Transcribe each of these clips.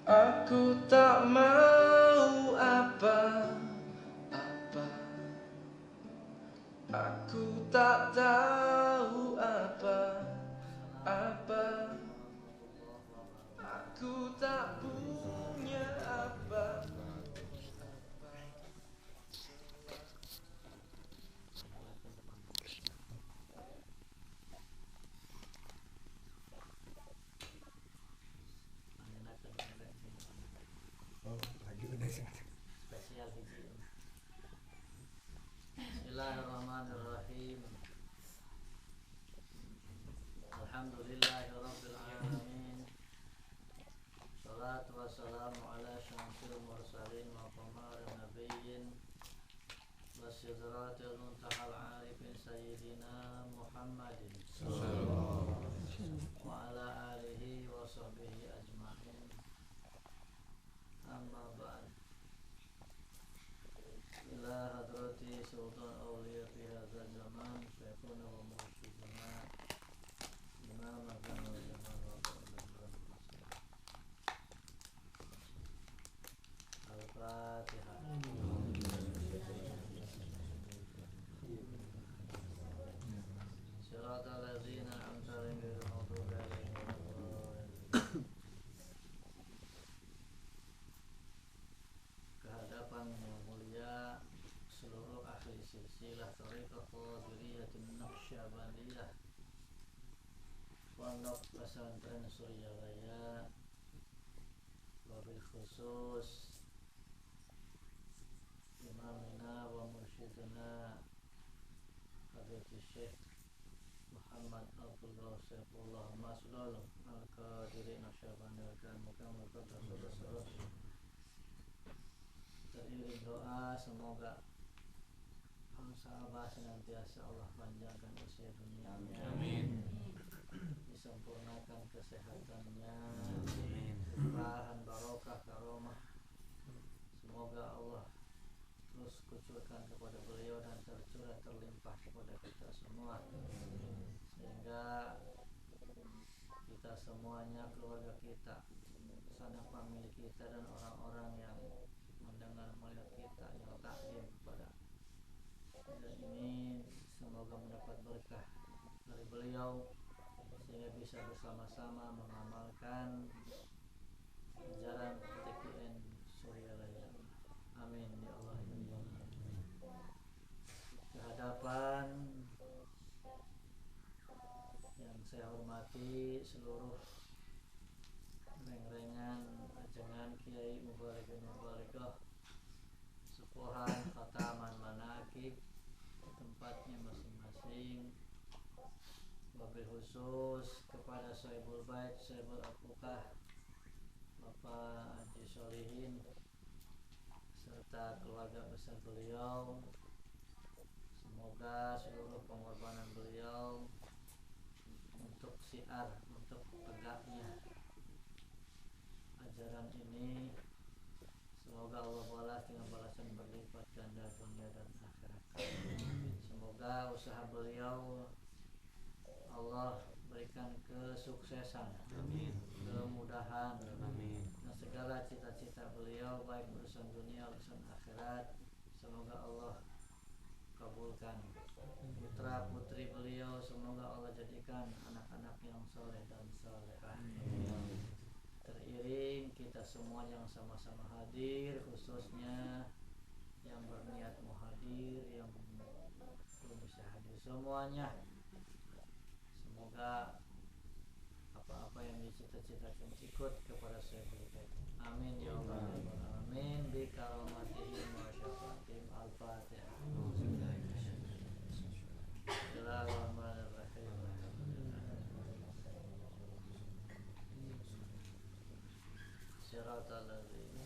Aku tak mau apa-apa. Aku tak tahu apa-apa. Aku tak punya apa. Bismillahirrahmanirrahim. Alhamdulillahirabbil alamin. Shalatu wassalamu ala syamsil mursalin wa qamaril nabiyyin wa sidratil muntahal arifin sayyidina Muhammadin wa ala alihi wa sahbihi ajma'in. Amma ba'd. Ila hadrati sultan awliya fi hadzal zaman syekhuna wa mursyiduna imam agama wa jamal wa Al-Fatihah. Siratal ladzina an'amta alaihim ghairil maghdubi alaihim waladdallin. Kehadapan yang mulia seluruh ahli silsilah Thariqah Qadiriyatin Naqsyabandiyah, Pondok Pesantren Suryalaya, wabil khusus imamina wa mursyidina Hadratus Syekh Muhammad Abdullah Saifullah Maslul Al-Qadiri Naqsyabandi akan mukammal qadar rasul. Teriring doa semoga sahabat senantiasa Allah panjangkan usia dunianya, amin. Disempurnakan kesehatannya, amin. Limpahan barokah karomah, semoga Allah terus kucurkan kepada beliau dan tercurah terlimpah kepada kita semua, sehingga kita semuanya, keluarga kita, sanak famili kita dan orang-orang yang mendengar melihat kita yang taklim kepada dan ini semoga mendapat berkah dari beliau sehingga bisa bersama-sama mengamalkan ajaran TKN Suryalaya. Amin ya Allah ya Allah. Kehadapan yang saya hormati seluruh reng-rengan ajengan Kiai Mubarakun Mubarakah, sepuhan khataman manakib tempatnya masing-masing, wabil khusus kepada Sohibul Bait, Sohibul Afukah, Bapak Haji Solihin serta keluarga besar beliau. Semoga seluruh pengorbanan beliau untuk syiar, untuk tegaknya ajaran ini, semoga Allah balas dengan balasan berlipat ganda dunia dan akhirat. Semoga usaha beliau Allah berikan kesuksesan, amin. Kemudahan, amin. Dan segala cita-cita beliau baik urusan dunia urusan akhirat, semoga Allah kabulkan. Putra putri beliau semoga Allah jadikan anak-anak yang soleh dan solehah. Teriring kita semua yang sama-sama hadir, khususnya yang berniat mau hadir, yang belum bisa hadir, semuanya semoga apa-apa yang dicita-citakan ikut kepada Syekhul Bait. Amin ya Allah. Amin bi karomatihim wa syafaatihim. Al-Fatihah. Bismillahirrahmanirrahim. Siratal ladzina.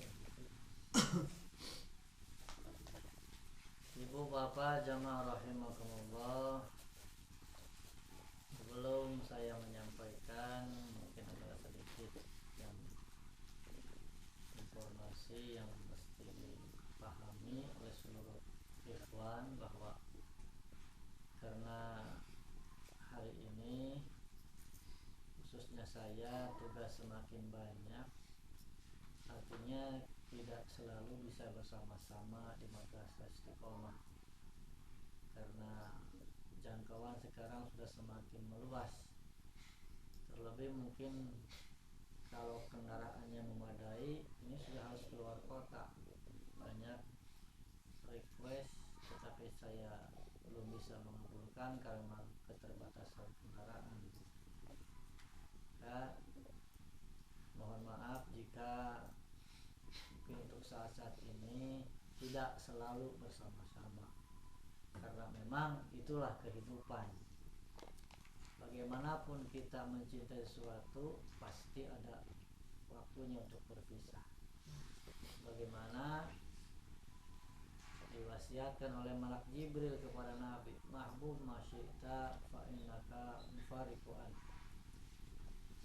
Ibu bapak jamaah rahimakumullah, sebelum saya menyampaikan mungkin ada sedikit yang informasi yang mesti dipahami oleh seluruh ikhwan, bahwa karena hari ini khususnya saya tugas semakin banyak, artinya tidak selalu bisa bersama-sama di madrasah Istiqomah, karena jangkauan sekarang sudah semakin meluas. Terlebih mungkin kalau kendaraannya memadai, ini sudah harus keluar kota. Banyak request, tetapi saya belum bisa mengabulkan karena keterbatasan kendaraan. Ya, mohon maaf jika mungkin untuk saat-saat ini tidak selalu bersama-sama, karena memang itulah kehidupan. Bagaimanapun kita mencintai sesuatu, pasti ada waktunya untuk berpisah. Bagaimana diwasiatkan oleh malak Jibril kepada Nabi, mahbub masyita fa innaka mufariquan.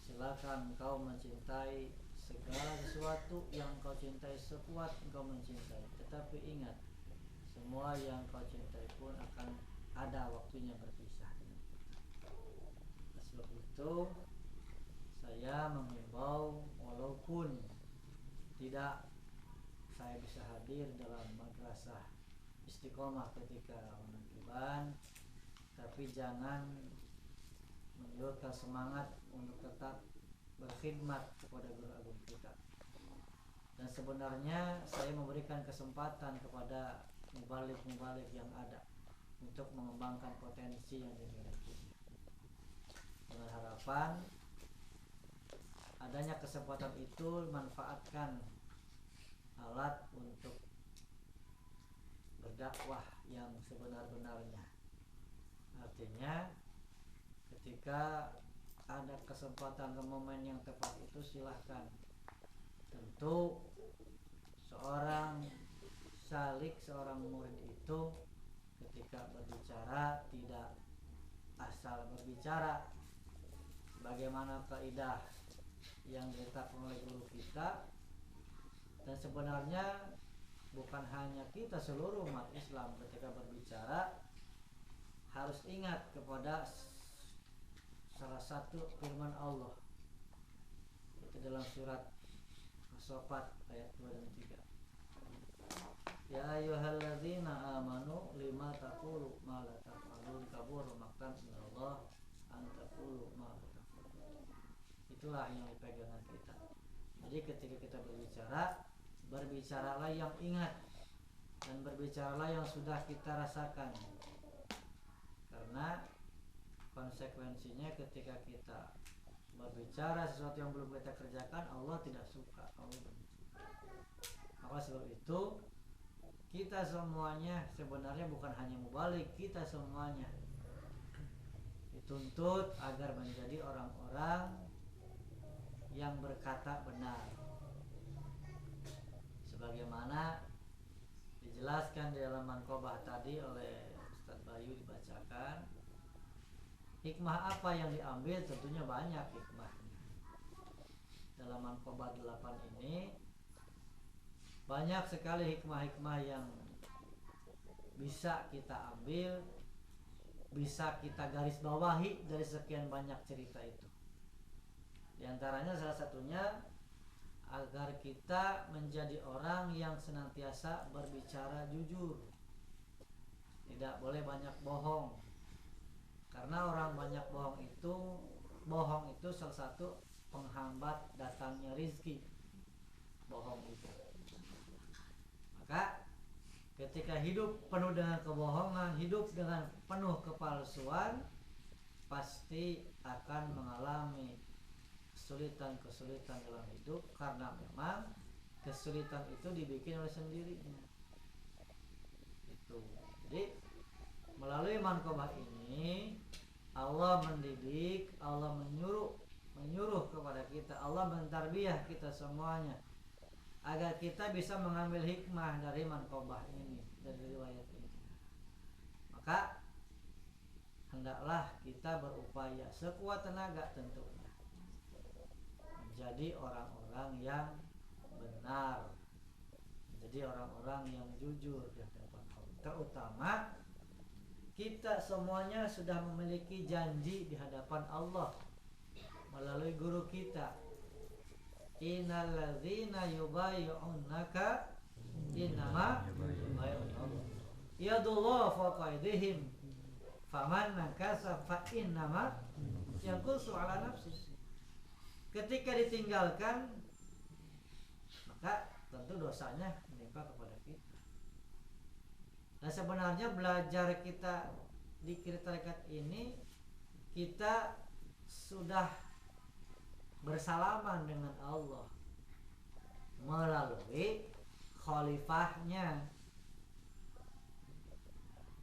Silakan engkau mencintai segala sesuatu yang kau cintai sekuat engkau mencintai, tetapi ingat, semua yang kau cintai pun akan ada waktunya berpisah dengan kita. Sebab itu saya mengimbau, walaupun tidak saya bisa hadir dalam madrasah Istiqomah ketika menakbiran, tapi jangan menyurutkan semangat untuk tetap berkhidmat kepada guru agung kita. Dan sebenarnya saya memberikan kesempatan kepada mubalik-mubalik yang ada untuk mengembangkan potensi yang dimilikinya, dengan harapan adanya kesempatan itu manfaatkan alat untuk berdakwah yang sebenar-benarnya. Artinya ketika ada kesempatan dan momen yang tepat itu silahkan. Tentu seorang salik, seorang murid itu ketika berbicara tidak asal berbicara, bagaimana kaidah yang diletakkan oleh guru kita. Dan sebenarnya bukan hanya kita, seluruh umat Islam ketika berbicara harus ingat kepada salah satu firman Allah, itu dalam surat As-Saffat ayat 2 dan 3. Ya ayyuhalladzina amanu lima taqulu ma la taf'alun kabura maqtan minallah an taqulu ma la taf'alun. Itulah yang dipegangan kita. Jadi ketika kita berbicara, berbicaralah yang ingat dan berbicaralah yang sudah kita rasakan. Karena konsekuensinya ketika kita berbicara sesuatu yang belum kita kerjakan, Allah tidak suka, Allah benci. Maka sebab itu kita semuanya sebenarnya bukan hanya mubalik, kita semuanya dituntut agar menjadi orang-orang yang berkata benar, sebagaimana dijelaskan di dalam manqobah tadi oleh Ustaz Bayu dibacakan. Hikmah apa yang diambil? Tentunya banyak hikmahnya. Dalam manqobah 8 ini banyak sekali hikmah-hikmah yang bisa kita ambil, bisa kita garis bawahi dari sekian banyak cerita itu. Di antaranya salah satunya agar kita menjadi orang yang senantiasa berbicara jujur. Tidak boleh banyak bohong. Karena orang banyak bohong itu salah satu penghambat datangnya rizki. Bohong itu. Maka ketika hidup penuh dengan kebohongan, hidup dengan penuh kepalsuan, pasti akan mengalami kesulitan-kesulitan dalam hidup, karena memang kesulitan itu dibikin oleh sendirinya. Itu. Jadi melalui manqobah ini Allah mendidik, Allah menyuruh kepada kita, Allah mentarbiyah kita semuanya agar kita bisa mengambil hikmah dari manqobah ini, dari riwayat ini. Maka hendaklah kita berupaya sekuat tenaga tentunya menjadi orang-orang yang benar, menjadi orang-orang yang jujur di hadapan Allah. Terutama kita semuanya sudah memiliki janji di hadapan Allah melalui guru kita. Innal ladzina yubayyi'unaka innama yubayyi'unallah yadullahu fawqa aydihim faman nakasa fa innama yanqusu ala nafsihi. Ketika ditinggalkan maka tentu dosanya menimpa kepada kita. Nah sebenarnya belajar kita di tarekat ini kita sudah bersalaman dengan Allah melalui khalifahnya.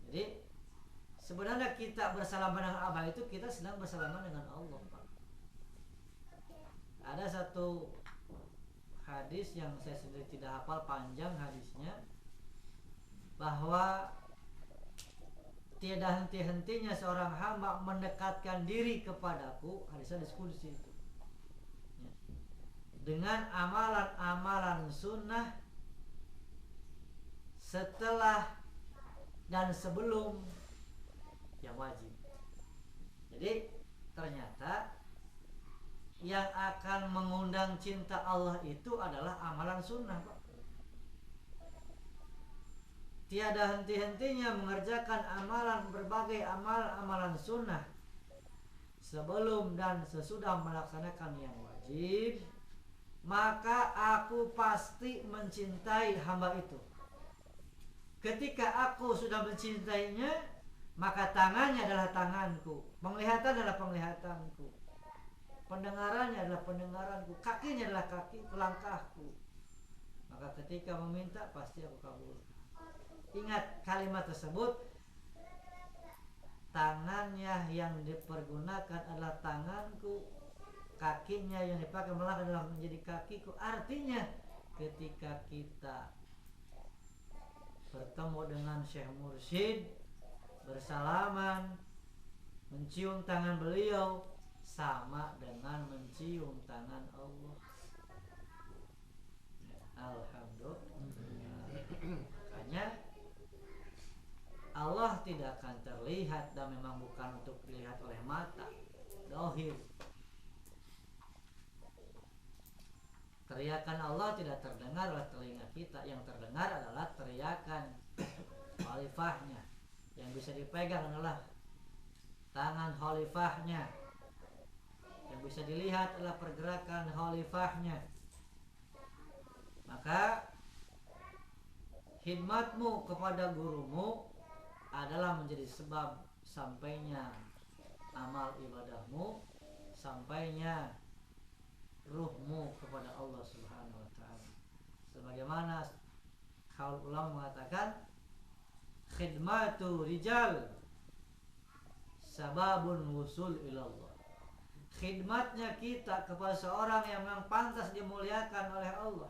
Jadi sebenarnya kita bersalaman dengan Allah itu kita sedang bersalaman dengan Allah, Pak. Ada satu hadis yang saya sendiri tidak hafal panjang hadisnya, bahwa tiada henti-hentinya seorang hamba mendekatkan diri kepadaku, hadisnya diskusi itu, dengan amalan-amalan sunnah setelah dan sebelum yang wajib. Jadi ternyata yang akan mengundang cinta Allah itu adalah amalan sunnah, Pak. Tiada henti-hentinya mengerjakan amalan, berbagai amalan sunnah sebelum dan sesudah melaksanakan yang wajib, maka aku pasti mencintai hamba itu. Ketika aku sudah mencintainya, maka tangannya adalah tanganku, penglihatan adalah penglihatanku, pendengarannya adalah pendengaranku, kakinya adalah kaki langkahku. Maka ketika meminta pasti aku kabul. Ingat kalimat tersebut, tangannya yang dipergunakan adalah tanganku, kakinya yang dipakai melangkah adalah menjadi kakiku. Artinya ketika kita bertemu dengan Syekh Mursyid, bersalaman, mencium tangan beliau, sama dengan mencium tangan Allah. Alhamdulillah. Makanya Allah tidak akan terlihat, dan memang bukan untuk dilihat oleh mata dohir. Teriakan Allah tidak terdengar oleh telinga kita. Yang terdengar adalah teriakan khalifahnya. Yang bisa dipegang adalah tangan khalifahnya. Yang bisa dilihat adalah pergerakan khalifahnya. Maka khidmatmu kepada gurumu adalah menjadi sebab sampainya amal ibadahmu, sampainya ruhmu kepada Allah Subhanahu wa taala. Sebagaimana kaul ulama mengatakan, khidmatu rijal sababun wusul ilallah. Khidmatnya kita kepada seorang yang memang pantas dimuliakan oleh Allah,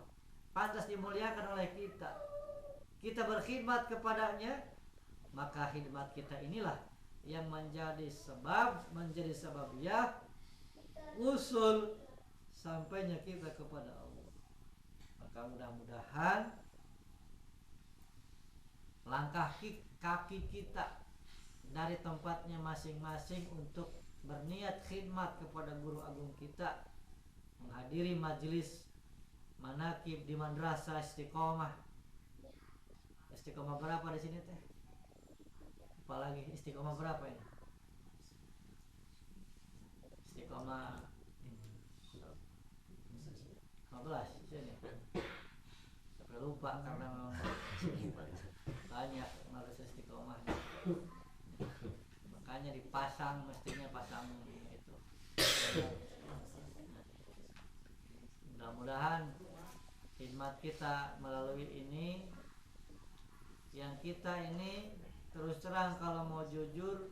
pantas dimuliakan oleh kita, kita berkhidmat kepadanya, maka khidmat kita inilah yang menjadi sebabiyah usul sampainya kita kepada Allah. Maka mudah-mudahan langkah kaki kita dari tempatnya masing-masing untuk berniat khidmat kepada guru agung kita, menghadiri majelis manakib di Madrasah Istiqomah. Istiqomah berapa di sini teh? Apalagi istiqomah berapa ini? Istiqomah 15 sini. Sampai lupa karena memang banyak madrasah istiqomahnya. Makanya dipasang, mestinya pasang itu. Mudah-mudahan khidmat kita melalui ini, yang kita ini terus terang kalau mau jujur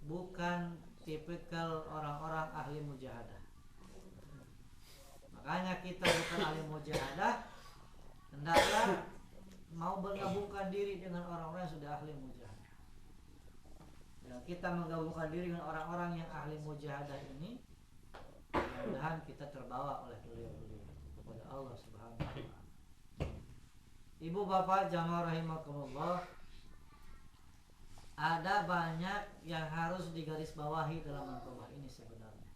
bukan tipikal orang-orang ahli mujahadah. Makanya kita bukan ahli mujahadah, hendaklah mau bergabungkan diri dengan orang-orang yang sudah ahli mujahadah. Dan kita menggabungkan diri dengan orang-orang yang ahli mujahadah ini, mudah-mudahan kita terbawa oleh beliau-beliau kepada Allah Subhanahu wa taala. Ibu bapak jamaah rahimakumullah, ada banyak yang harus digarisbawahi dalam manqabah ini sebenarnya.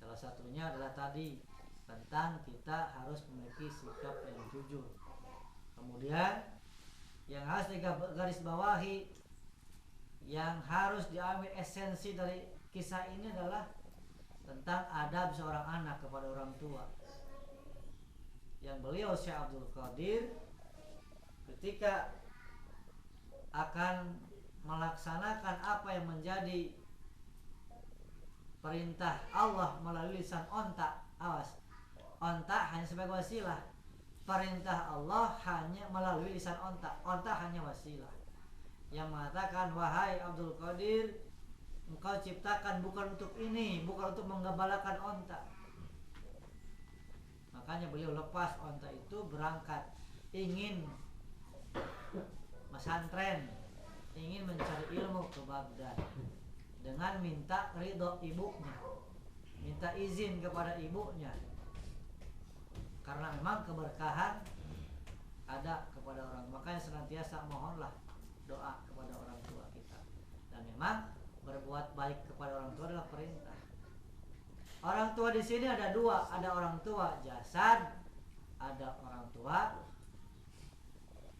Salah satunya adalah tadi tentang kita harus memiliki sikap yang jujur. Kemudian yang harus digarisbawahi, yang harus diambil esensi dari kisah ini adalah tentang adab seorang anak kepada orang tua. Yang beliau Syekh Abdul Qadir ketika akan melaksanakan apa yang menjadi perintah Allah melalui lisan onta, awas, onta hanya sebagai wasilah. Perintah Allah hanya melalui lisan onta hanya wasilah. Yang mengatakan, wahai Abdul Qadir, engkau ciptakan bukan untuk ini, bukan untuk menggembalakan onta. Makanya beliau lepas onta itu berangkat, ingin pesantren, ingin mencari ilmu ke Baghdad dengan minta ridho ibunya, minta izin kepada ibunya, karena memang keberkahan ada kepada orang. Makanya senantiasa mohonlah doa kepada orang tua kita. Dan memang berbuat baik kepada orang tua adalah perintah. Orang tua di sini ada dua, ada orang tua jasad, ada orang tua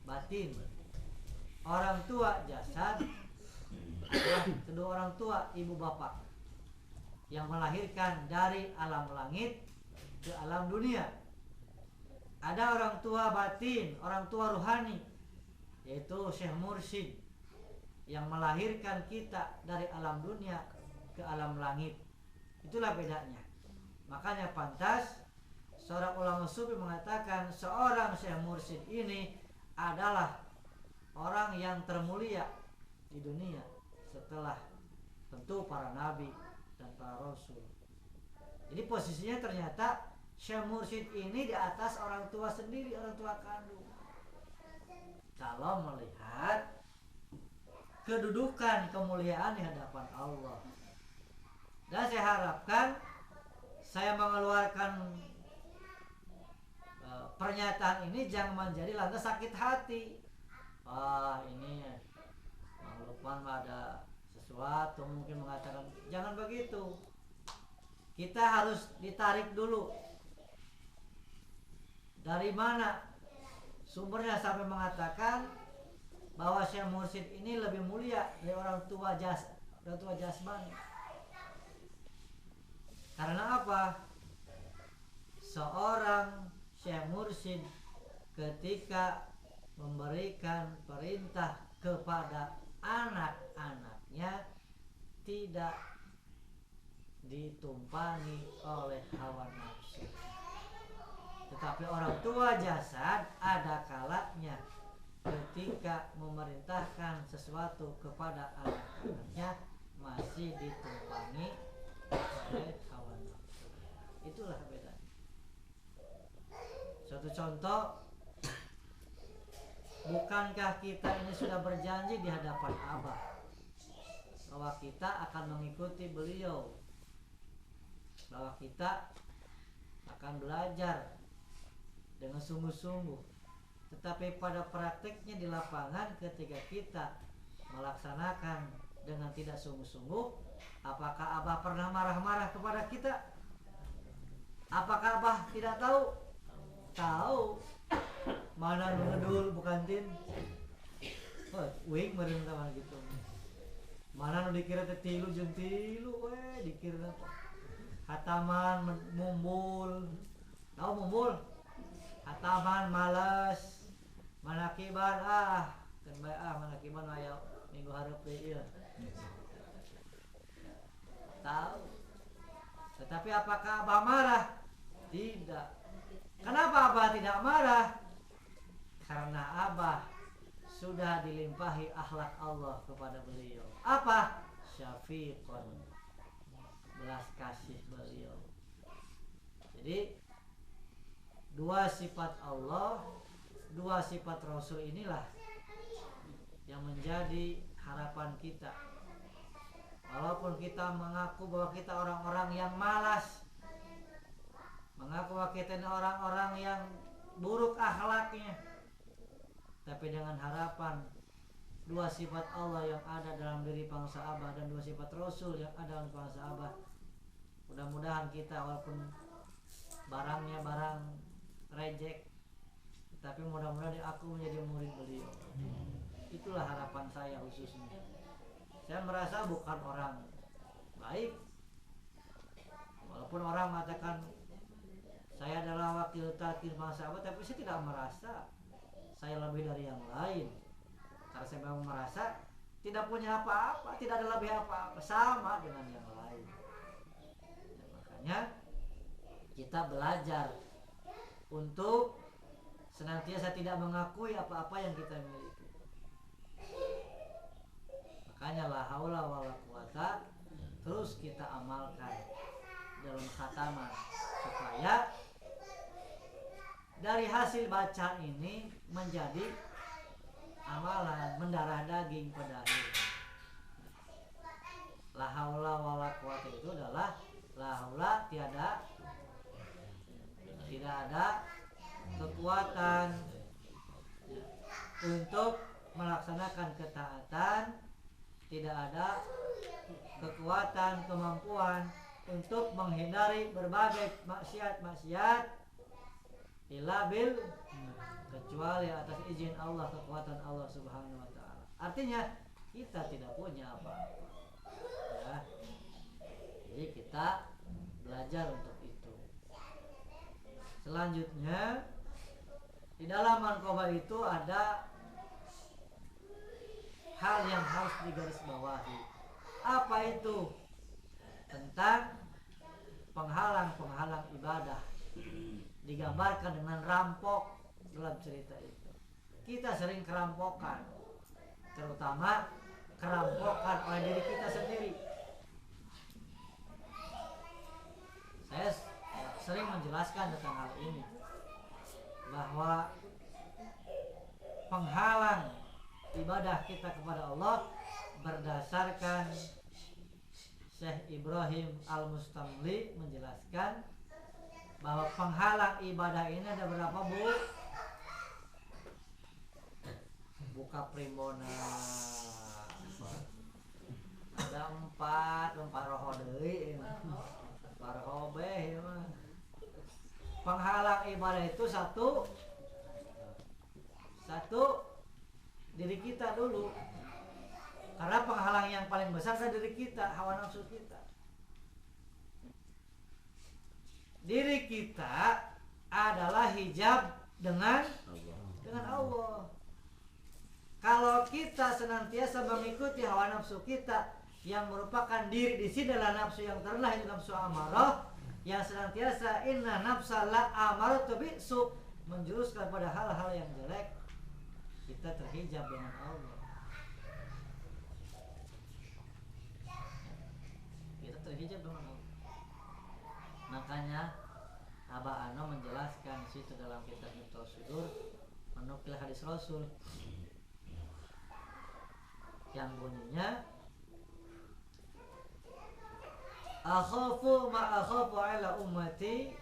batin. Orang tua jasad adalah kedua orang tua, ibu bapak yang melahirkan dari alam langit ke alam dunia. Ada orang tua batin, orang tua ruhani, yaitu Syekh Mursyid yang melahirkan kita dari alam dunia ke alam langit. Itulah bedanya. Makanya pantas seorang ulama sufi mengatakan seorang Syekh Mursyid ini adalah orang yang termulia di dunia setelah tentu para nabi dan para rasul. Jadi posisinya ternyata Syekh Mursyid ini di atas orang tua sendiri, orang tua kandung. Kalau melihat kedudukan kemuliaan di hadapan Allah. Dan saya harapkan saya mengeluarkan pernyataan ini jangan menjadi lantas sakit hati. Wah, ini Bang Lukman ada sesuatu mungkin mengatakan, jangan begitu. Kita harus ditarik dulu. Dari mana sumbernya sampai mengatakan bahwa Syekh Mursyid ini lebih mulia dari orang tua jasmani. Karena apa? Seorang Syekh Mursyid ketika memberikan perintah kepada anak-anaknya tidak ditumpangi oleh hawa nafsu. Tetapi orang tua jasad ada kalanya ketika memerintahkan sesuatu kepada anak-anaknya masih ditumpangi oleh hawa nafsu. Itulah bedanya. Suatu contoh, bukankah kita ini sudah berjanji di hadapan Abah bahwa kita akan mengikuti beliau, bahwa kita akan belajar dengan sungguh-sungguh. Tetapi pada prakteknya di lapangan ketika kita melaksanakan dengan tidak sungguh-sungguh, apakah Abah pernah marah-marah kepada kita? Apakah Abah tidak tahu? Tahu. Mana ngedul bukan tin? Oh, wing meureun tah gitu. Mana nu dikira teh tilu jeung tilu we dikira hataman mumbul. Tahu mumbul? Hataman malas. Manakiban kan bae manakiban aya minggu hareup deui ieu. Tahu. Tetapi apakah Abah marah? Tidak. Kenapa Abah tidak marah? Karena Abah sudah dilimpahi akhlak Allah kepada beliau. Apa? Syafiqun, belas kasih beliau. Jadi dua sifat Allah, dua sifat Rasul inilah yang menjadi harapan kita. Walaupun kita mengaku bahwa kita orang-orang yang malas, mengaku bahwa kita ini orang-orang yang buruk akhlaknya, tapi dengan harapan dua sifat Allah yang ada dalam diri bangsa Abah dan dua sifat Rasul yang ada dalam bangsa Abah Mudah-mudahan kita walaupun barangnya barang reject, tapi mudah-mudahan aku menjadi murid beliau. Itulah harapan saya khususnya. Saya merasa bukan orang baik, walaupun orang mengatakan saya adalah wakil talqin para sahabat, tapi saya tidak merasa saya lebih dari yang lain. Karena saya memang merasa tidak punya apa-apa, tidak ada lebih apa-apa, sama dengan yang lain. Dan makanya kita belajar untuk senantiasa tidak mengakui apa-apa yang kita miliki. Makanya la haula wala quwata terus kita amalkan dalam khataman, supaya dari hasil bacaan ini menjadi amalan, mendarah daging pada akhirnya. La haula wala quwata itu adalah la haula, tidak ada kekuatan untuk melaksanakan ketaatan, tidak ada kekuatan, kemampuan untuk menghindari berbagai maksiat illa bil, kecuali atas izin Allah, kekuatan Allah Subhanahu wa taala. Artinya kita tidak punya apa-apa. Ya. Jadi kita belajar untuk itu. Selanjutnya di dalam manqabah itu ada hal yang harus digarisbawahi. Apa itu? Tentang penghalang-penghalang ibadah. Digambarkan dengan rampok dalam cerita itu. Kita sering kerampokan, terutama kerampokan oleh diri kita sendiri. Saya sering menjelaskan tentang hal ini, bahwa penghalang ibadah kita kepada Allah berdasarkan Syekh Ibrahim Al-Mustamli menjelaskan bahwa penghalang ibadah ini ada berapa, Bu? Buka primbona. Ada 4 roho deui. Roho beh ya mah. Penghalang ibadah itu satu diri kita dulu. Karena penghalang yang paling besar adalah diri kita, hawa nafsu kita. Diri kita adalah hijab dengan Allah. Kalau kita senantiasa mengikuti hawa nafsu kita, yang merupakan diri di sini adalah nafsu yang terendah, itu nafsu amarah, yang senantiasa inna nafsa la amaratu bisu, menjuruskan pada hal-hal yang jelek, kita terhijab dengan Allah. Kita terhijab dengan Allah. Makanya Abah Ano menjelaskan situ dalam kitab Miftahus Sudur, menukil hadis Rasul yang bunyinya akhafu ma akhafu ala ummati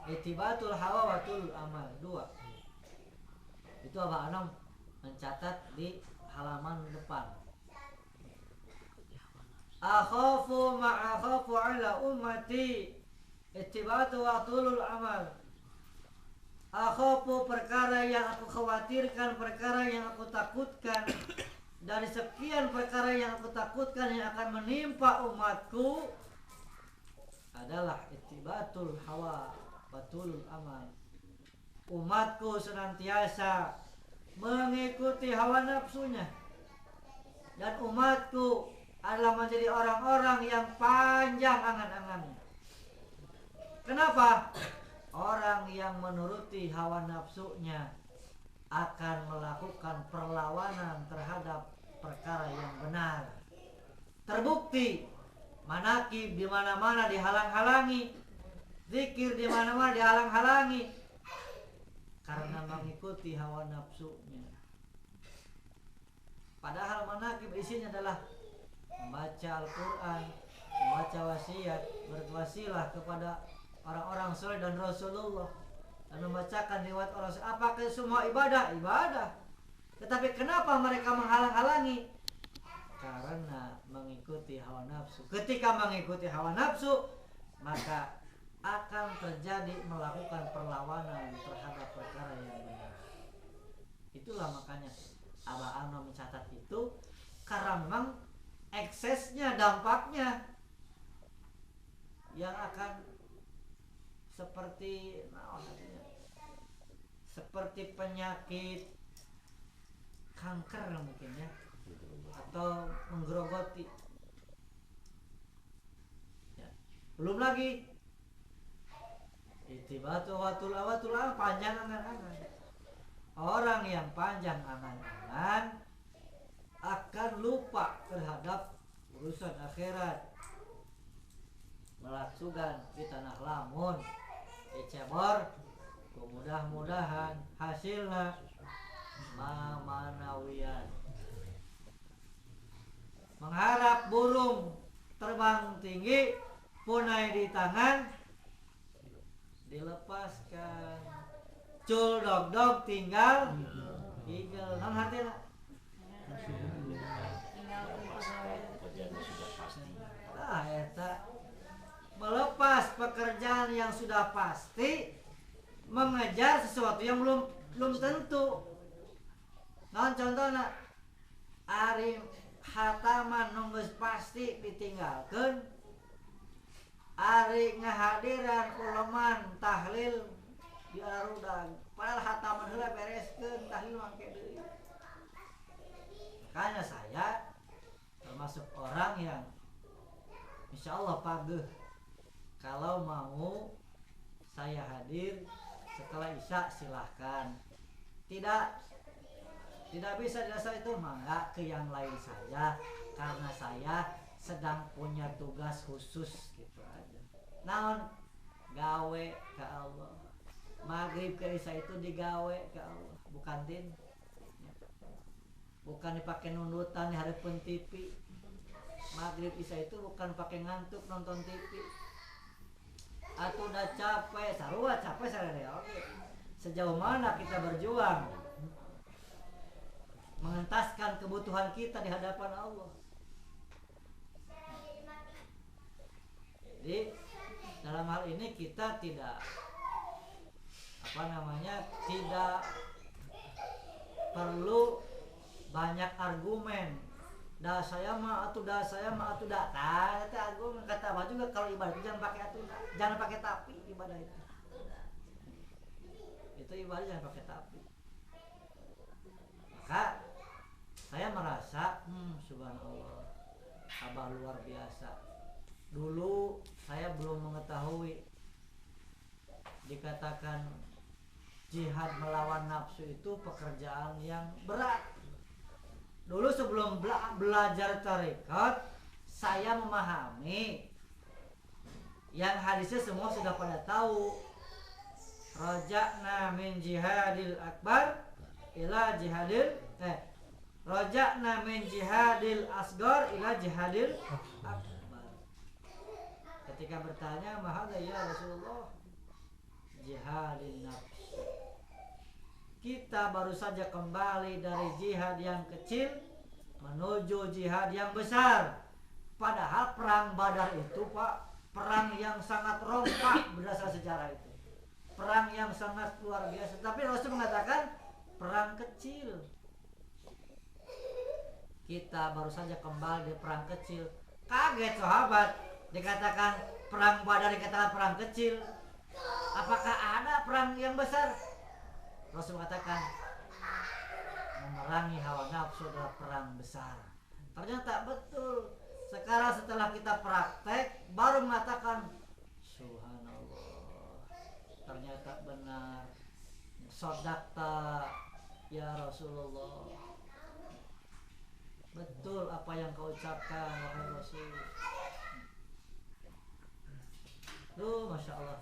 itibatul hawa wa tul amal. 2 itu Abah Ano mencatat di halaman depan. Akhafu ma akhafu ala ummati ittibatu wa tulul amal. Akhafu, perkara yang aku khawatirkan, perkara yang aku takutkan, dari sekian perkara yang aku takutkan yang akan menimpa umatku adalah ittibatul hawa wa tulul amal. Umatku senantiasa mengikuti hawa nafsunya, dan umatku adalah menjadi orang-orang yang panjang angan-angannya. Kenapa? Orang yang menuruti hawa nafsunya akan melakukan perlawanan terhadap perkara yang benar. Terbukti manakib di mana-mana dihalang-halangi, zikir di mana-mana dihalang-halangi karena mengikuti hawa nafsunya. Padahal manakib isinya adalah membaca Al-Quran, membaca wasiat, berwasilah kepada orang-orang soleh dan Rasulullah, dan membacakan riwayat orang soleh. Apakah semua ibadah? Ibadah. Tetapi kenapa mereka menghalang-halangi? karena mengikuti hawa nafsu. Ketika mengikuti hawa nafsu, maka akan terjadi melakukan perlawanan terhadap perkara yang benar. Itulah makanya Abah Ano mencatat itu, karena memang eksesnya, dampaknya yang akan seperti seperti penyakit kanker mungkin ya, atau menggerogoti ya. Belum lagi itibatul panjang angan-angan. Orang yang panjang angan-angan akan lupa terhadap urusan akhirat. Melaksugan di tanah lamun dicebor, mudah-mudahan hasilnya manawiyan. Mengharap burung terbang tinggi, punai di tangan, dilepaskan. Cul dog tinggal eagle. Non hati lah. Eta melepas pekerjaan yang sudah pasti, mengejar sesuatu yang belum tentu. Non contohnya ari hataman nunggus pasti ditinggalkan, ari ngahadiran uleman tahlil di arudag, padahal hataman heula bereskeun, tahlil mangke deui. Makanya saya termasuk orang yang insya Allah pageuh kalau mau saya hadir setelah isya silahkan. Tidak bisa dirasa itu mangga ke yang lain saja, karena saya sedang punya tugas khusus gitu aja. Naon gawe ke Allah. Maghrib ke isya itu digawe ke Allah, bukan din. Bukan dipakai nundutan di hadapan TV. Maghrib isya itu bukan pakai ngantuk nonton TV. Atau udah capek, sarua capek sadaya oke. Sejauh mana kita berjuang mengentaskan kebutuhan kita di hadapan Allah. Jadi dalam hal ini kita tidak tidak perlu banyak argumen. Dah saya mah atuh dah itu argumen. Kata Abah juga kalau ibadah itu jangan pakai atuh, jangan pakai tapi ibadah itu. Itu ibadah jangan pakai tapi. Maka saya merasa subhanallah, Abah luar biasa. Dulu saya belum mengetahui dikatakan jihad melawan nafsu itu pekerjaan yang berat. Dulu sebelum belajar tarekat, saya memahami yang hadisnya semua sudah pada tahu. Raja'na min jihadil akbar ila jihadil raja'na min jihadil asgar ila jihadil akbar. Ketika bertanya, "Mahadha ya Rasulullah?" Jihadin nafs. Kita baru saja kembali dari jihad yang kecil menuju jihad yang besar. Padahal perang Badar itu, Pak, perang yang sangat rompak berdasar sejarah itu. Perang yang sangat luar biasa. Tapi Rasul mengatakan perang kecil. Kita baru saja kembali dari perang kecil. Kaget sahabat, dikatakan perang Badar, dikatakan perang kecil. Apakah ada perang yang besar? Rasul mengatakan memerangi hawa nafsu adalah perang besar. Ternyata betul. Sekarang setelah kita praktek baru mengatakan subhanallah, ternyata benar. Sodakta ya Rasulullah, betul apa yang kau ucapkan wahai Rasul. Duh, Masya Allah,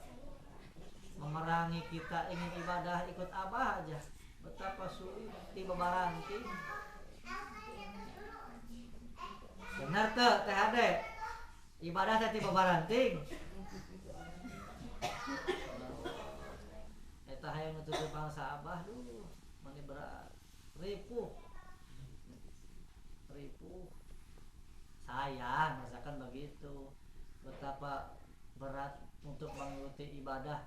memerangi kita ingin ibadah ikut Abah aja betapa sulit tiba baranti. Benar tuh teh ade, ibadah teh tiba baranting. Eta hayang nutup bangsa Abah duh mani berat ripuh saya merasakan begitu, betapa berat untuk mengikuti ibadah,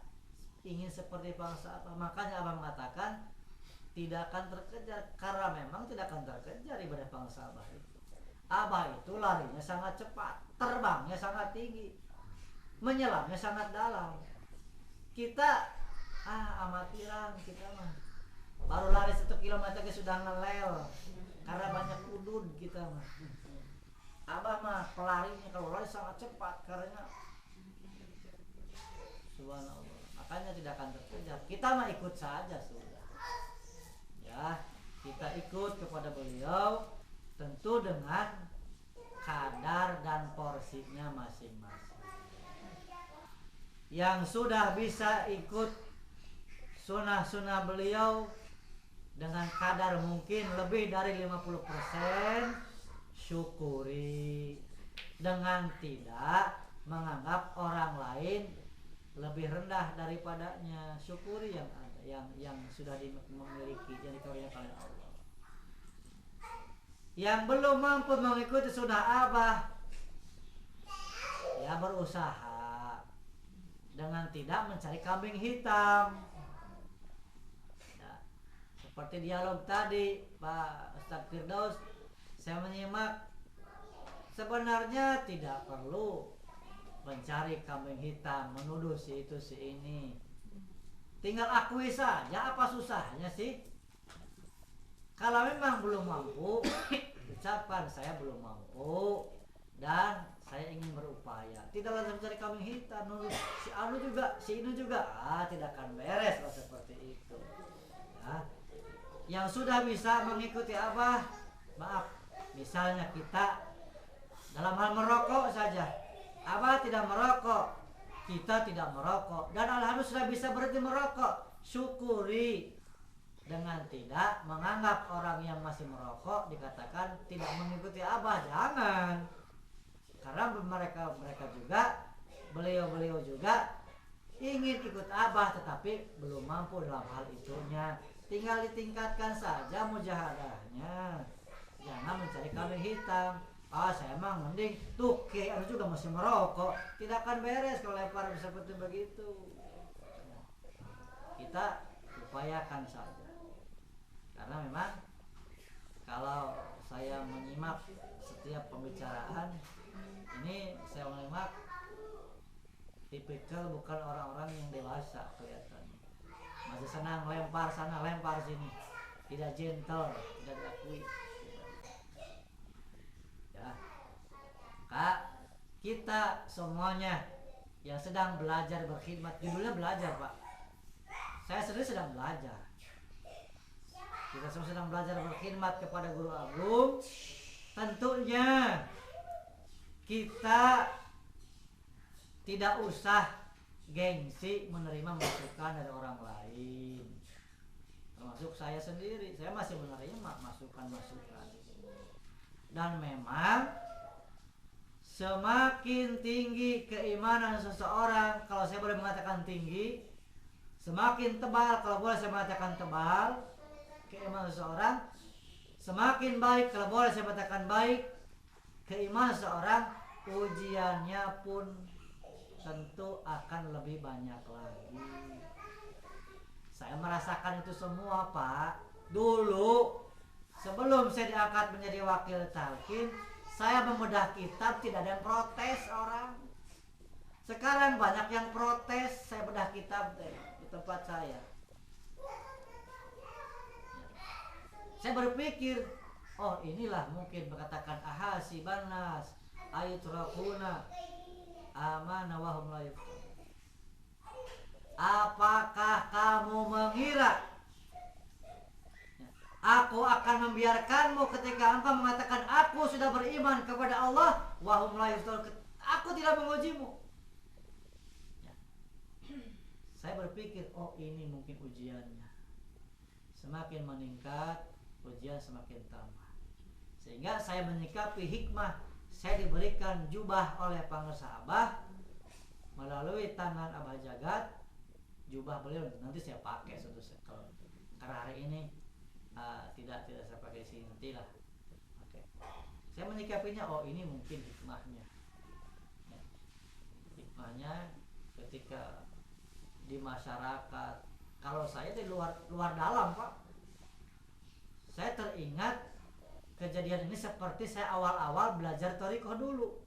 ingin seperti bangsa apa. Makanya abah mengatakan tidak akan terkejar, karena memang tidak akan terkejar ibadah bangsa abah itu. Abah itu larinya sangat cepat, terbangnya sangat tinggi, menyelamnya sangat dalam. Kita amatiran, kita mah baru lari 1 kilometer sudah ngelel karena banyak udud kita mah. Abah mah pelarinya kalau lari sangat cepat karena subhanallah. Makanya tidak akan terkejar. Kita mah ikut saja sudah. Ya, kita ikut kepada beliau tentu dengan kadar dan porsinya masing-masing. Yang sudah bisa ikut sunnah-sunnah beliau dengan kadar mungkin lebih dari 50%, syukuri dengan tidak menganggap orang lain lebih rendah daripadanya. Syukuri yang ada, yang sudah memiliki, yang dikaruniakan oleh Allah. Yang belum mampu mengikuti sunnah abah, ya berusaha dengan tidak mencari kambing hitam. Seperti dialog tadi Pak Ustadz Firdaus, saya menyimak, sebenarnya tidak perlu mencari kambing hitam, menuduh si itu si ini. Tinggal akui saja, apa susahnya sih? Kalau memang belum mampu, ucapkan saya belum mampu dan saya ingin berupaya. Tidak langsung mencari kambing hitam, nuduh si anu juga, si ini juga, tidak akan beres kalau seperti itu. Ya. Yang sudah bisa mengikuti abah, maaf, misalnya kita dalam hal merokok saja, abah tidak merokok, kita tidak merokok, dan alhamdulillah sudah bisa berhenti merokok, syukuri dengan tidak menganggap orang yang masih merokok dikatakan tidak mengikuti abah. Jangan, karena mereka juga, beliau juga ingin ikut abah tetapi belum mampu dalam hal itunya. Tinggal ditingkatkan saja mujahadahnya, jangan mencari kambing hitam. Saya emang mending tuh kayak juga masih merokok, tidak akan beres kalau lempar seperti begitu. Kita upayakan saja, karena memang kalau saya menyimak setiap pembicaraan ini, saya menyimak tipikal bukan orang-orang yang dewasa kelihatannya. Masih senang lempar sana lempar sini, tidak gentle, tidak diakui. Ya, Kak, kita semuanya yang sedang belajar berkhidmat, judulnya belajar Pak. Saya sendiri sedang belajar. Kita semua sedang belajar berkhidmat kepada Guru Agung. Tentunya kita tidak usah gengsi menerima masukan dari orang lain, termasuk saya sendiri. Saya masih menerima masukan-masukan. Dan memang semakin tinggi keimanan seseorang, kalau saya boleh mengatakan tinggi, semakin tebal, kalau boleh saya mengatakan tebal, keimanan seseorang, semakin baik, kalau boleh saya mengatakan baik, keimanan seseorang, ujiannya pun tentu akan lebih banyak lagi. Saya merasakan itu semua Pak. Dulu sebelum saya diangkat menjadi wakil talqin, saya membedah kitab tidak ada yang protes orang. Sekarang banyak yang protes saya bedah kitab di tempat saya. Saya berpikir, oh inilah mungkin berkatakan ahasiban nas ayutraquna amana wa hum la yuftanun. Apakah kamu mengira aku akan membiarkanmu ketika engkau mengatakan aku sudah beriman kepada Allah, wa hum la yuftanun, aku tidak mengujimu. Ya. Saya berpikir, oh ini mungkin ujiannya. Semakin meningkat, ujian semakin tambah. Sehingga saya menyikapi hikmah. Saya diberikan jubah oleh pengusaha Abah melalui tangan Abah Jagat. Jubah beliau nanti saya pakai suatu sekali. Karena hari ini tidak saya pakai di sini, nantilah. Oke. Saya menyikapinya, oh ini mungkin hikmahnya. Ya. Hikmahnya ketika di masyarakat, kalau saya di luar dalam Pak, saya teringat kejadian ini seperti saya awal-awal belajar thariqah dulu.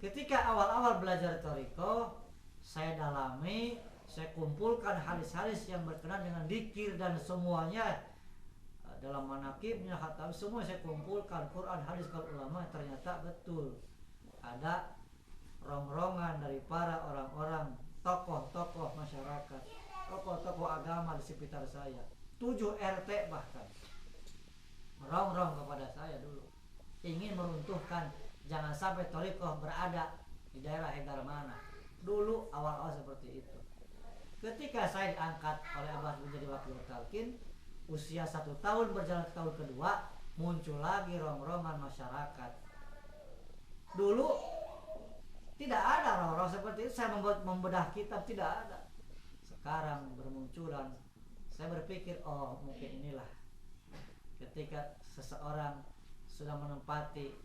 Ketika awal-awal belajar thariqah, saya dalami, saya kumpulkan hadis-hadis yang berkenaan dengan dzikir dan semuanya dalam manaqibnya, khatam semua saya kumpulkan, Quran, hadis, kalau ulama, ternyata betul ada rongrongan dari para orang-orang tokoh-tokoh masyarakat, tokoh-tokoh agama di sekitar saya, 7 RT bahkan merongrong kepada saya dulu, ingin meruntuhkan, jangan sampai thariqah berada di daerah Hegar mana. Dulu awal-awal seperti itu. Ketika saya diangkat oleh Abah menjadi wakil talqin, usia 1 tahun berjalan ke tahun kedua, muncul lagi rongrongan masyarakat. Dulu tidak ada rong-rong seperti itu. Saya membedah kitab, tidak ada. Sekarang bermunculan. Saya berpikir, oh mungkin inilah ketika seseorang sudah menempati,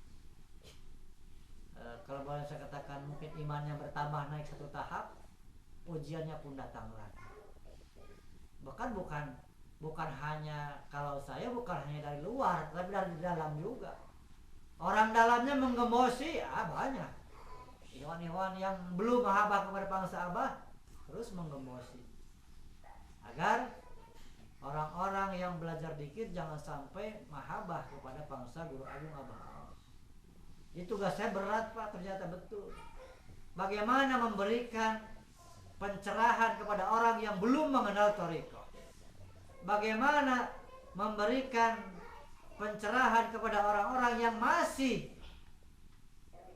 kalau boleh saya katakan, mungkin imannya bertambah naik 1 tahap, ujiannya pun datang lagi. Bahkan bukan hanya, kalau saya bukan hanya dari luar, tapi dari dalam juga. Orang dalamnya menggembosi, banyak. Ikhwan-ikhwan yang belum mahabbah kepada bangsa Abah terus menggembosi, agar orang-orang yang belajar dzikir jangan sampai mahabbah kepada bangsa Guru Agung Abah. Itu tugas saya berat Pak, ternyata betul. Bagaimana memberikan pencerahan kepada orang yang belum mengenal thariqah. Bagaimana memberikan pencerahan kepada orang-orang yang masih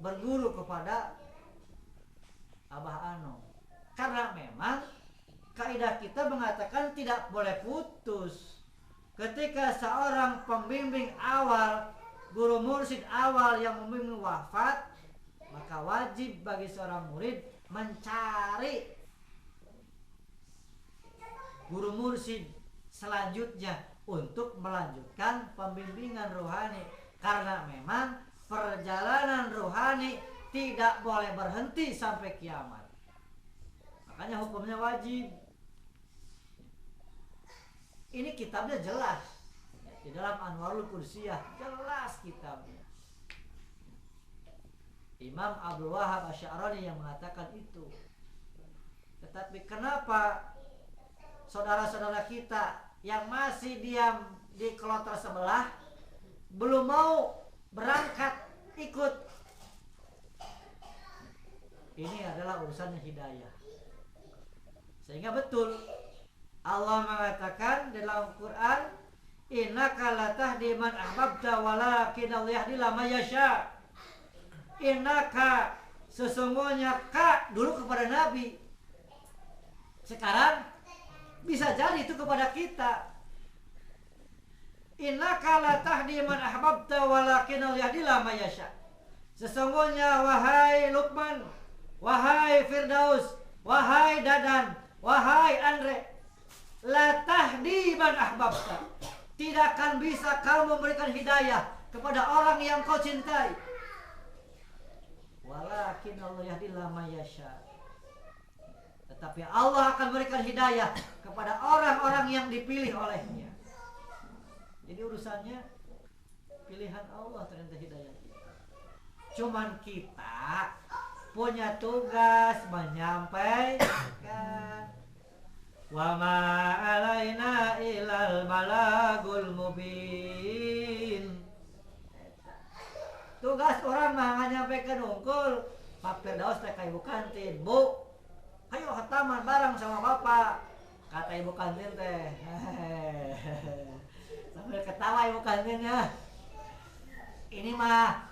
berguru kepada Abah Ano. Karena memang kaidah kita mengatakan tidak boleh putus. Ketika seorang pembimbing awal, guru mursyid awal yang membimbing wafat, maka wajib bagi seorang murid mencari guru mursyid selanjutnya untuk melanjutkan pembimbingan rohani. Karena memang perjalanan rohani tidak boleh berhenti sampai kiamat. Makanya hukumnya wajib. Ini kitabnya jelas di dalam Anwarul Qudsiyah, jelas kitabnya. Imam Abdul Wahab Asy'arani yang mengatakan itu. Tetapi kenapa saudara-saudara kita yang masih diam di kloter sebelah belum mau berangkat ikut? Ini adalah urusan hidayah. Sehingga betul Allah mengatakan dalam Quran, innaka latahdi man ahbabta walakin Allah yahdi man yasha. Innaka, sesungguhnya ka dulu kepada Nabi, sekarang bisa jadi itu kepada kita. Innaka latahdi man ahbabta walakin Allah yahdi man yasha. Sesungguhnya wahai Luqman, wahai Firdaus, wahai Dadan, wahai Andre, la tahdi man ahbabta, tidak akan bisa kamu memberikan hidayah kepada orang yang kau cintai. Walakin Allah yahdi man yasha. Tetapi Allah akan memberikan hidayah kepada orang-orang yang dipilih olehnya. Jadi urusannya pilihan Allah, ternyata hidayah. Cuman kita punya tugas menyampaikan. Wa ma alaina ilal balagul mubin. Tugas orang mah nyampaikan unggul. Pak Firdaus teh ka ibu kantin, Bu, ayo hataman bareng sama bapak. Kata ibu kantin teh. Sambil ketawa ibu kantinnya. Ini mah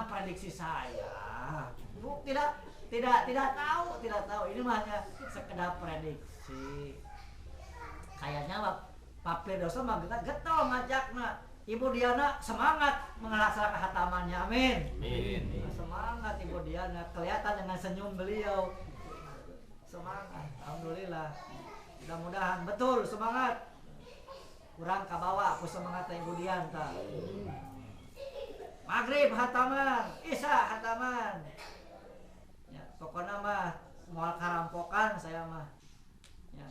prediksi saya. Bu, tidak tahu. Ini mah hanya sekedar prediksi. Kayaknya Pak Firdaus mah kita getol ngajakna. Ibu Diana semangat melaksanakan hatamannya. Amin. Semangat Ibu Diana, kelihatan dengan senyum beliau. Semangat. Alhamdulillah. Mudah-mudahan betul semangat. Kurang kabawa aku semangat Ibu Diana. maghrib hataman, isya hataman. Ya, pokoknya mah moal karampokan saya mah. Ya.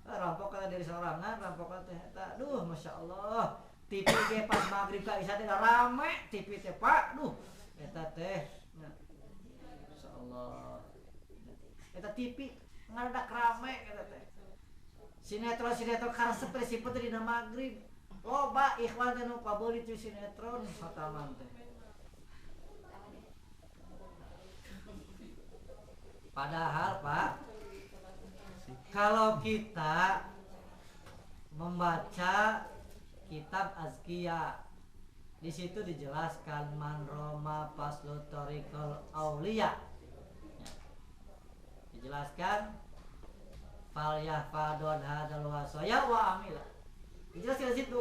Rampok kata diri sorangan, rampok teh eta. Duh, Masya Allah. TV ge pas maghrib ka isya teh rame TV teh Pak. Duh, eta teh. Ya. Masya Allah. Eta TV ngadadak rame eta teh. Sinetron karesep teh sipet dina maghrib. Loba ikhwan teh nu pabeuli ti sinetron hataman teh. Padahal Pak, kalau kita membaca kitab Azkiyah, di situ dijelaskan man roma faslu tariqul auliya. Dijelaskan fal yahfadun hadal wasaya wa amila. Dijelaskan di situ.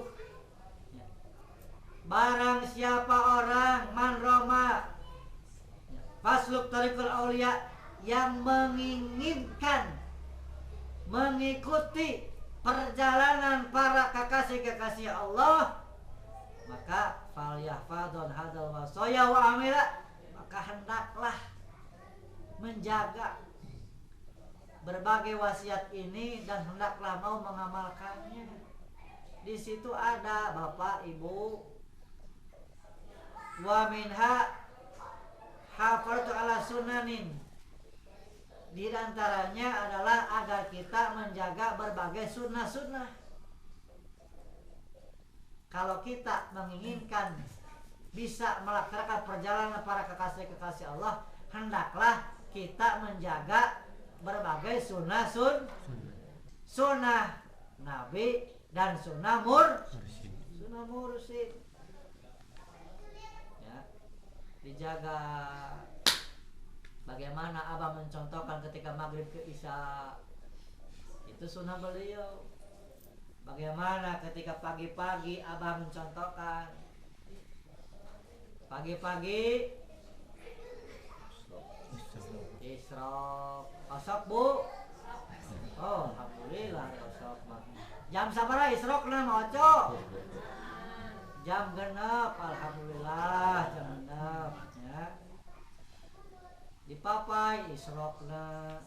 Barang siapa orang man roma faslu tariqul auliya yang menginginkan mengikuti perjalanan para kekasih-kekasih Allah, maka fal yahfadun hadal wasaya wa amila, maka hendaklah menjaga berbagai wasiat ini dan hendaklah mau mengamalkannya. Di situ ada Bapak Ibu, wa minha hafaltu ala sunanin. Di antaranya adalah agar kita menjaga berbagai sunnah-sunnah. Kalau kita menginginkan bisa melaksanakan perjalanan para kekasih-kekasih Allah, hendaklah kita menjaga berbagai sunnah Nabi dan sunnah mursyid. Ya, dijaga. Bagaimana Abah mencontohkan ketika maghrib ke isya, itu sunnah beliau. Bagaimana ketika pagi-pagi Abah mencontohkan pagi-pagi isrok kosok Bu. Oh alhamdulillah kosok. Jam sabaraha isrokna moco? Jam 6, alhamdulillah jam 6 ya. Dipapai isrokna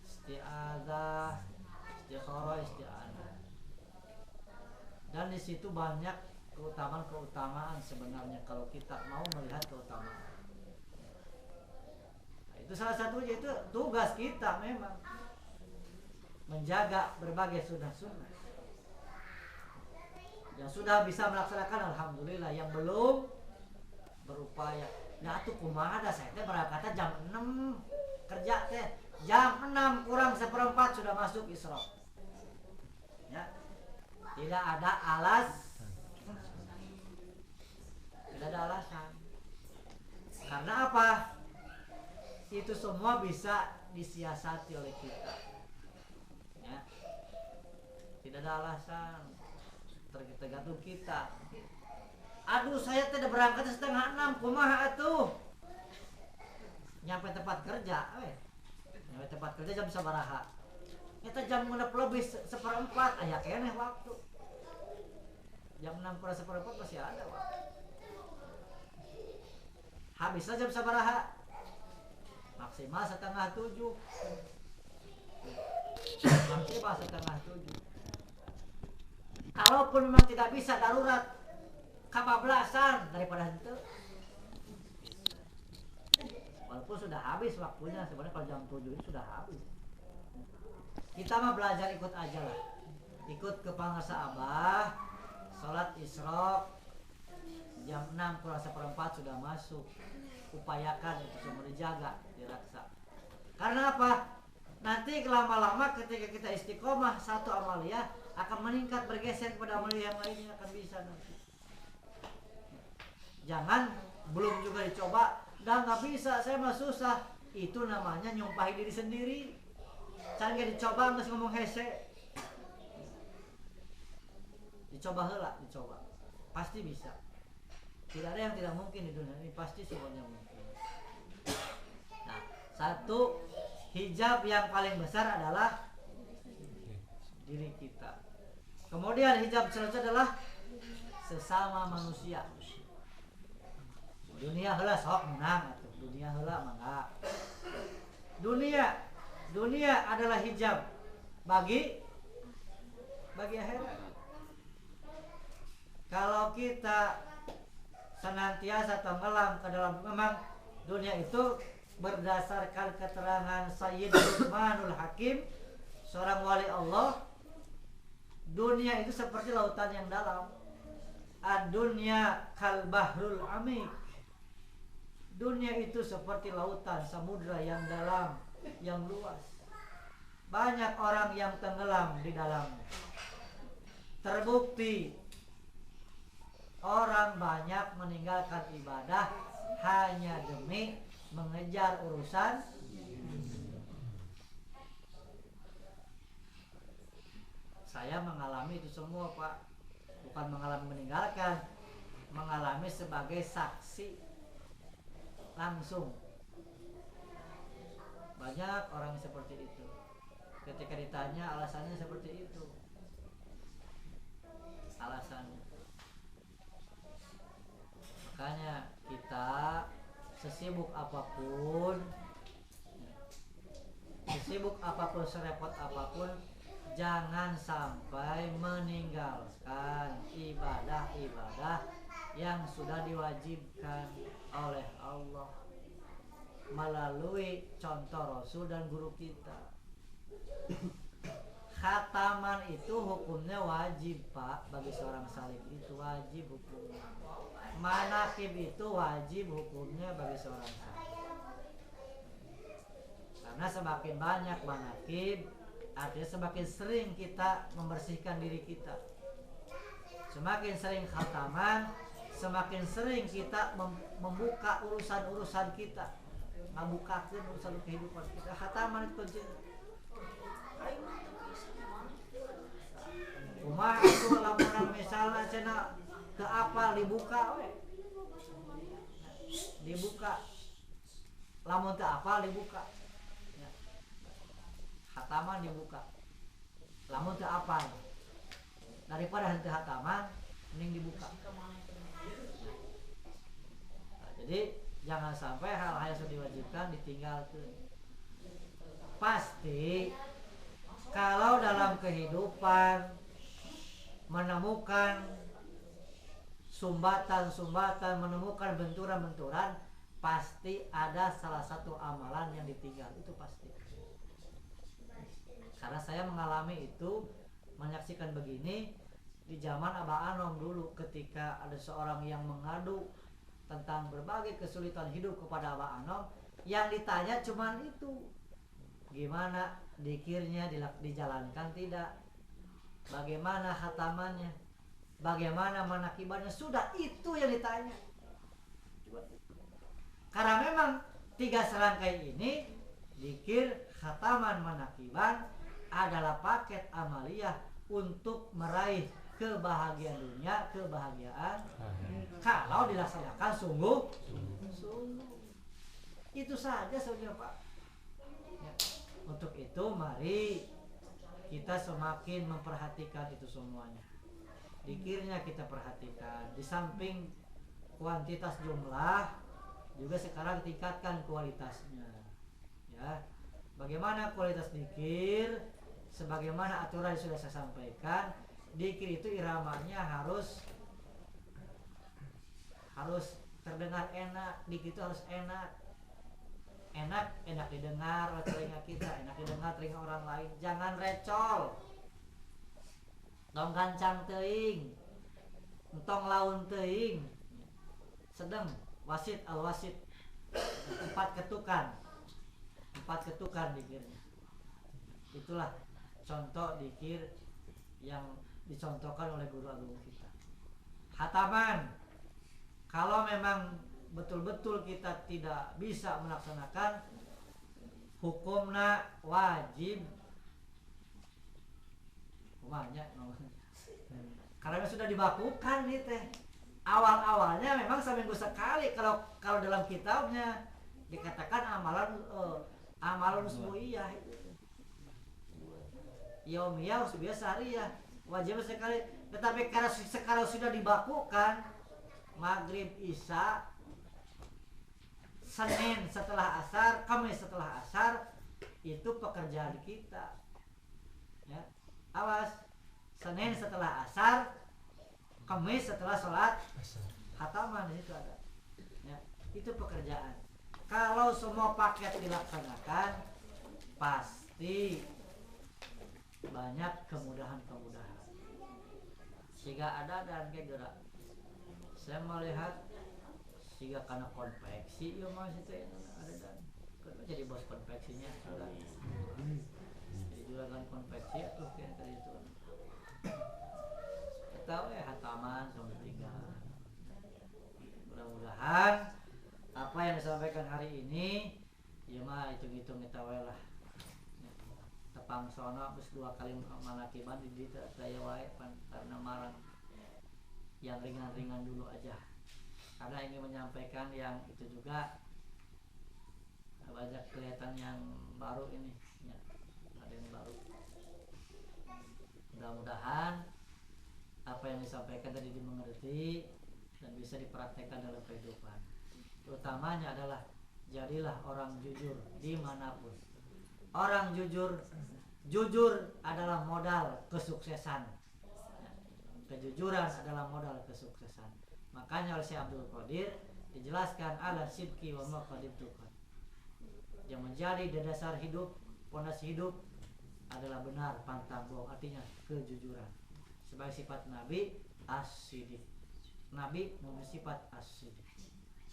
isti'adzah, istikharah, isti'anah. Dan di situ banyak keutamaan sebenarnya kalau kita mau melihat keutamaan. Nah, itu salah satunya, itu tugas kita memang menjaga berbagai sunnah-sunnah. Yang sudah bisa melaksanakan alhamdulillah, yang belum berupaya. Nah tuh kumaha dah saya teh berangkatnya jam 6 kerja teh jam 6 kurang 1/4 sudah masuk isrok. Ya. Tidak ada alasan. Karena apa? Itu semua bisa disiasati oleh kita. Ya. Tidak ada alasan. Tergantung kita. Aduh saya tidak berangkat 5:30, kumaha atuh? Nyampe tempat kerja, nyampe tempat kerja jam sabaraha? Eta jam 6 lebih 1/4, aya keneh waktu. Jam 6 kurang 1/4 masih ada waktu. Habislah jam sabaraha? Maksimal 6:30. Maksimal 6:30. Kalaupun memang tidak bisa darurat, kebablasan daripada itu. Walaupun sudah habis waktunya, sebenarnya kalau jam 7 itu sudah habis. Kita mah belajar ikut aja lah. Ikut ke pangarsa Abah, sholat isrok jam 6 kurang 1/4 sudah masuk. Upayakan itu semua dijaga, diraksa. Karena apa? Nanti lama-lama ketika kita istiqomah satu amaliyah akan meningkat, bergeser kepada amaliyah yang lainnya, akan bisa nanti. Jangan belum juga dicoba dan nggak bisa, saya mah susah. Itu namanya nyumpahi diri sendiri. Can gak dicoba nggak ngomong hese. Dicoba heula, dicoba. Pasti bisa. Tidak ada yang tidak mungkin di dunia ini, pasti semuanya mungkin. Nah, satu hijab yang paling besar adalah diri kita. Kemudian hijab selanjutnya adalah sesama manusia. dunia heula sok menang atuh, dunia heula mangga. Dunia adalah hijab bagi akhirat. Kalau kita senantiasa tenggelam ke dalam, memang dunia itu berdasarkan keterangan Sayyid Luqmanul Hakim, seorang wali Allah, dunia itu seperti lautan yang dalam. Ad-dunya kal bahrul amik. Dunia itu seperti lautan samudra yang dalam, yang luas. Banyak orang yang tenggelam di dalamnya. Terbukti orang banyak meninggalkan ibadah hanya demi mengejar urusan. Saya mengalami itu semua, Pak. Bukan mengalami meninggalkan, mengalami sebagai saksi langsung. Banyak orang seperti itu. Ketika ditanya alasannya seperti itu. Alasannya. Makanya kita sesibuk apapun, serepot apapun, jangan sampai meninggalkan ibadah-ibadah yang sudah diwajibkan oleh Allah melalui contoh Rasul dan guru kita. Khataman itu hukumnya wajib, Pak. Bagi seorang salik itu wajib hukumnya. Manakib itu wajib hukumnya bagi seorang salik. Karena semakin banyak manakib, artinya semakin sering kita membersihkan diri kita. Semakin sering khataman, semakin sering kita membuka urusan-urusan kita, membukakan urusan kehidupan kita. Khataman itu kunci. Kumaha itu laporan misalnya cenah ke apa dibuka we. Dibuka. Lamun teu apa dibuka. Ya. Khataman dibuka. Lamun teu apa. Daripada henteu khataman mending dibuka. Nah, jadi jangan sampai hal-hal yang sudah diwajibkan ditinggalkan. Pasti kalau dalam kehidupan menemukan sumbatan-sumbatan, menemukan benturan-benturan, pasti ada salah satu amalan yang ditinggal, itu pasti. Karena saya mengalami itu, menyaksikan begini di zaman Abah Anom dulu, ketika ada seorang yang mengadu tentang berbagai kesulitan hidup kepada Abah Anom, yang ditanya cuman itu, gimana dzikirnya dijalankan tidak, bagaimana khatamannya, bagaimana manakibannya, sudah itu yang ditanya. Karena memang 3 serangkai ini, dzikir, khataman, manakiban, adalah paket amaliyah untuk meraih kebahagiaan dunia, kebahagiaan kalau dilaksanakan sungguh. Itu saja saudara Pak. Ya. Untuk itu mari kita semakin memperhatikan itu semuanya. Dzikirnya kita perhatikan. Di samping kuantitas jumlah, juga sekarang tingkatkan kualitasnya. Ya. Bagaimana kualitas dzikir? Sebagaimana aturan yang sudah saya sampaikan, dzikir itu iramanya harus terdengar enak. Dzikir itu harus enak. Enak didengar oleh telinga kita, enak didengar telinga orang lain. Jangan recol, tong gancang teuing, entong laun teuing, sedang wasit al-wasit, 4 ketukan dzikirnya. Itulah contoh dzikir yang dicontohkan oleh guru agung kita. Khataman, kalau memang betul-betul kita tidak bisa melaksanakan, hukumna wajib. Banyak, karena sudah dibakukan nih teh. Awal-awalnya memang seminggu sekali. Kalau dalam kitabnya dikatakan amalan usbuiyah itu. Yaumiyah biasa hariah, wajib sekali. Tetapi karena sekarang sudah dibakukan, maghrib isya Senin setelah asar, Kamis setelah asar, itu pekerjaan kita. Ya, awas. Senin setelah asar, Kamis setelah sholat khataman, itu ada. Ya, itu pekerjaan. Kalau semua paket dilaksanakan, pasti banyak kemudahan-kemudahan. Sehingga ada dan kayak gerak. Saya melihat sehingga karena konveksi, ya mas itu ada dan jadi bos konveksinya juga. Jadi juragan konveksi itu kayak tadi itu. Tahu ya hataman sama tinggal. Mudah-mudahan apa yang disampaikan hari ini, ya mah hitung-hitung kita lah. Tepang sono terus 2 kali manakiban di daya wae karena marang yang ringan-ringan dulu aja. Karena ingin menyampaikan yang itu juga banyak kelihatan yang baru ini, ya, ada yang baru. Mudah-mudahan apa yang disampaikan tadi dimengerti dan bisa dipraktekkan dalam kehidupan. Utamanya adalah jadilah orang jujur dimanapun. Orang jujur adalah modal kesuksesan. Kejujuran adalah modal kesuksesan. Makanya oleh Syekh Abdul Qadir dijelaskan ala sidqi wa maqadir tuqad. Yang menjadi dasar hidup, pondasi hidup adalah benar pantang bohong, artinya kejujuran. Sebagai sifat Nabi as-siddiq. Nabi memiliki sifat as-siddiq.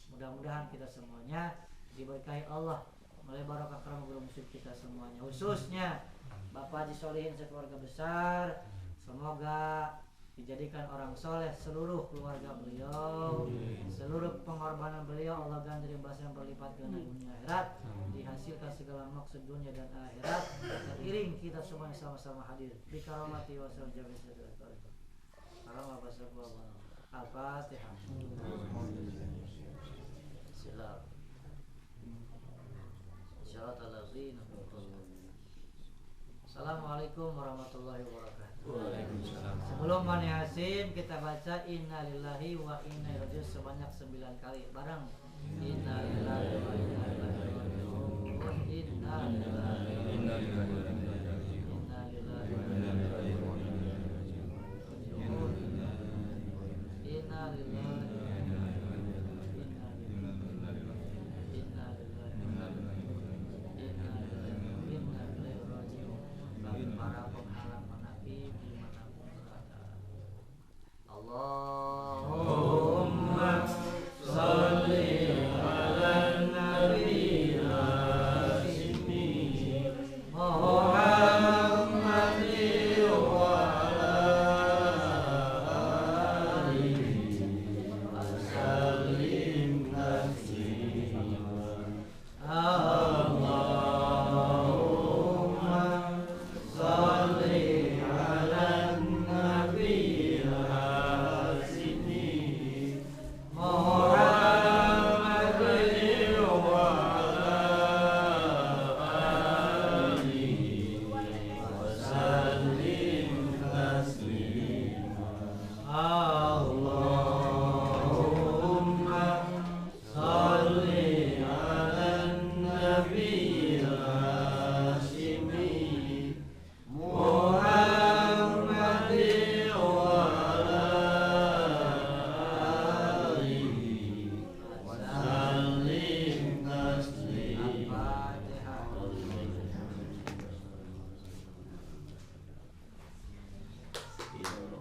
Mudah-mudahan kita semuanya diberkahi Allah melalui barokah karam guru muslim kita semuanya. Khususnya Bapak Haji Solihin sekeluarga besar, semoga dijadikan orang soleh seluruh keluarga beliau, seluruh pengorbanan beliau Allah ganti balas yang berlipat ganda dunia akhirat, dihasilkan segala maksud dunia dan akhirat, dan iring kita semuanya sama-sama hadir di karamati wasal jamis sedekah. Al-Fatihah. Silakan. Assalamualaikum warahmatullahi wabarakatuh. Waalaikumsalam. Sebelum Mani Hasim kita baca innalillahi wa inna ilaihi raji'un sebanyak 9 kali bareng. Innalillahi wa inna ilaihi raji'un. Innalillahi wa inna ilaihi raji'un. Innalillahi wa inna ilaihi raji'un. Innalillahi para penghalang menapi dimanapun berada. Allahumma sholli ala nabi Hashimi Muhammadin wa ala alihi wa sallim taslima. Iya.